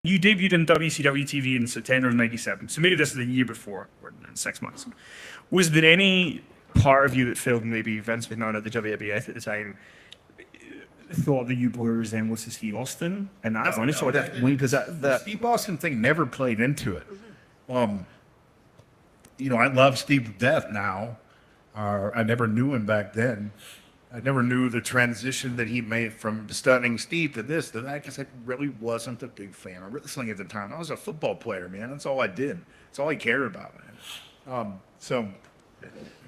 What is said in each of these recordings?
You debuted in WCW TV in September of '97, so maybe this is the year before, or 6 months. Was there any part of you that felt maybe Vince McMahon at the WWF at the time thought that you bore a resemblance to Steve Austin? And that's because the Steve Austin thing never played into it. I love Steve to death now. I never knew him back then. I never knew the transition that he made from stunning Steve to this, to that, because I really wasn't a big fan of wrestling at the time. I was a football player, man. That's all I did. That's all I cared about, man.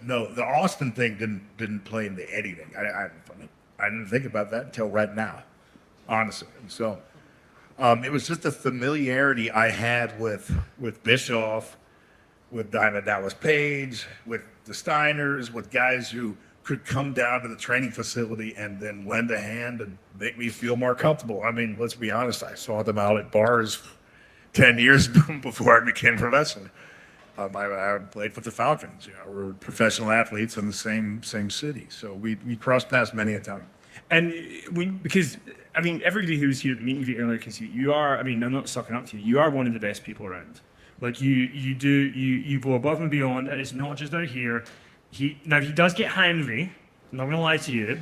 No, the Austin thing didn't play into anything. I didn't think about that until right now, honestly. So it was just a familiarity I had with Bischoff, with Diamond Dallas Page, with the Steiners, with guys who could come down to the training facility and then lend a hand and make me feel more comfortable. I mean, let's be honest, I saw them out at bars 10 years before I became a wrestler. I played for the Falcons. We were professional athletes in the same city, so we crossed paths many a time. And because everybody who's here at the meeting earlier can see you are. I'm not sucking up to you. You are one of the best people around. Like you go above and beyond, and it's not just out here. He does get hangry. I'm not gonna lie to you.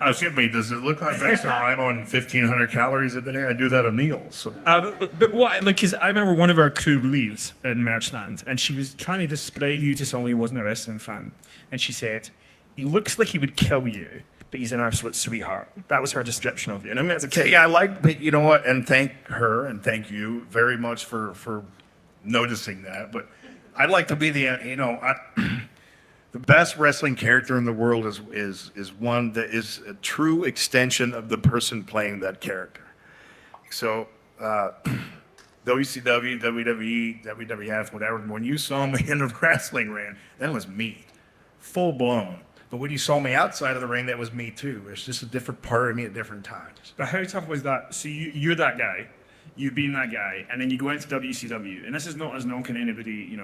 Excuse me, does it look like I'm on 1,500 calories a day? I do that at meals. So. But what? Because I remember one of our crew leaves in Merchland, and she was trying to describe you to someone who wasn't a wrestling fan, and she said, "He looks like he would kill you, but he's an absolute sweetheart." That was her description of you. And that's okay. Yeah, I like, but you know what? And thank her and thank you very much for noticing that. But I'd like to be the best wrestling character in the world is one that is a true extension of the person playing that character. So WCW, WWE, WWF, whatever, when you saw me in the wrestling ring, that was me, full blown. But when you saw me outside of the ring, that was me too. It's just a different part of me at different times. But how tough was that? So you're that guy. You've been that guy, and then you go into WCW, and this is not as knocking anybody,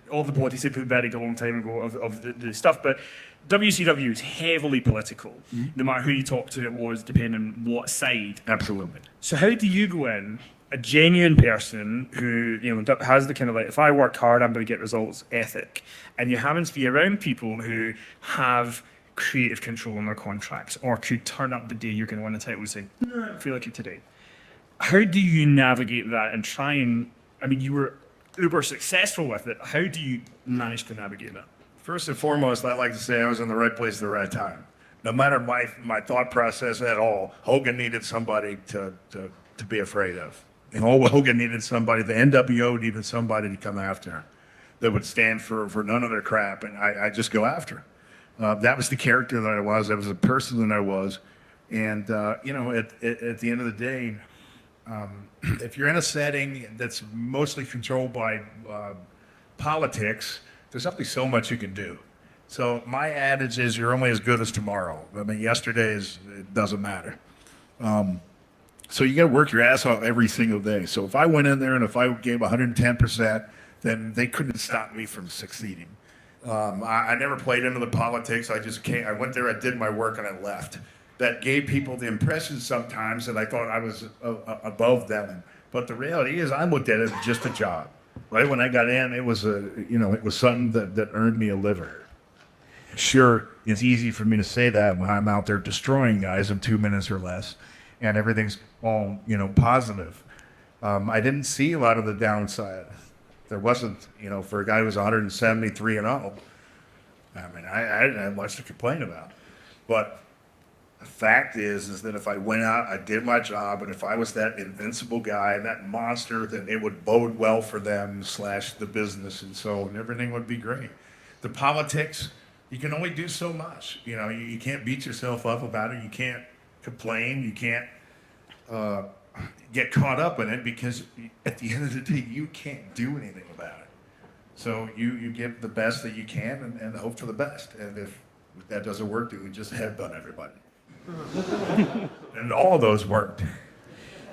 all the politics they put buried a long time ago of the stuff, but WCW is heavily political, no matter who you talk to, it was, depending on what side. Absolutely. So how do you go in, a genuine person who has the kind of if I work hard, I'm going to get results ethic, and you happen to be around people who have creative control on their contracts, or could turn up the day you're going to win a title and say, "No, I feel like it today." How do you navigate that and try and, you were uber successful with it. How do you manage to navigate that? First and foremost, I like to say I was in the right place at the right time. No matter my thought process at all, Hogan needed somebody to be afraid of. And Hogan needed somebody, the NWO needed somebody to come after that would stand for none of their crap, and I just go after. That was the character that I was. That was the person that I was. And, at the end of the day, if you're in a setting that's mostly controlled by politics, there's only so much you can do. So my adage is you're only as good as tomorrow. Yesterday's, it doesn't matter. So you got to work your ass off every single day. So if I went in there and if I gave 110%, then they couldn't stop me from succeeding. I never played into the politics. I just came. I went there, I did my work, and I left. That gave people the impression sometimes that I thought I was above them. But the reality is I looked at it as just a job. Right when I got in, it was it was something that earned me a living. Sure, it's easy for me to say that when I'm out there destroying guys in 2 minutes or less, and everything's all positive. I didn't see a lot of the downside. There wasn't, for a guy who was 173-0. I didn't have much to complain about. But the fact is that if I went out, I did my job, and if I was that invincible guy, that monster, then it would bode well for them / the business, and so everything would be great. The politics, you can only do so much. You can't beat yourself up about it. You can't complain. You can't get caught up in it because at the end of the day, you can't do anything about it. So you give the best that you can and hope for the best. And if that doesn't work, then we just headbutt everybody. And all of those worked.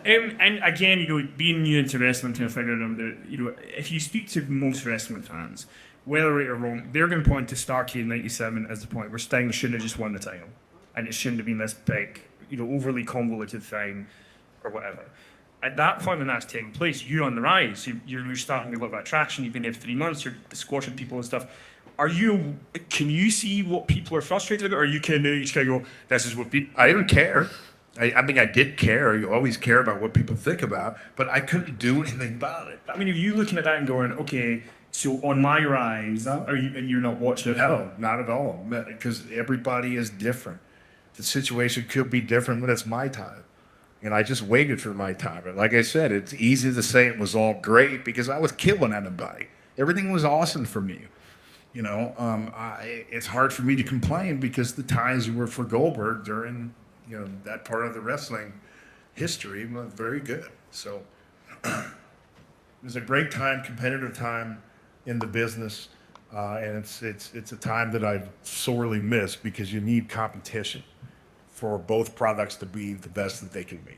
And again, being new into wrestling, to figure out that if you speak to most wrestling fans, whether right or wrong, they're going to point to Starrcade '97 as the point where Sting shouldn't have just won the title, and it shouldn't have been this big, overly convoluted thing, or whatever. at that point when that's taking place, you're on the rise. You're starting to get a lot of traction. You've been there for 3 months. You're squashing people and stuff. Can you see what people are frustrated about, or you just kind of go, this is what people... I didn't care. I mean, I did care. You always care about what people think about, but I couldn't do anything about it. I mean, are you looking at that and going, okay, so on my rise, and you're not watching it? No, not at all, because everybody is different. The situation could be different when it's my time. And I just waited for my time. And like I said, it's easy to say it was all great because I was killing anybody. Everything was awesome for me. You know, it's hard for me to complain because the times were for Goldberg during, you know, that part of the wrestling history was very good. So it was a great time, competitive time in the business. And it's a time that I've sorely missed because you need competition for both products to be the best that they can be.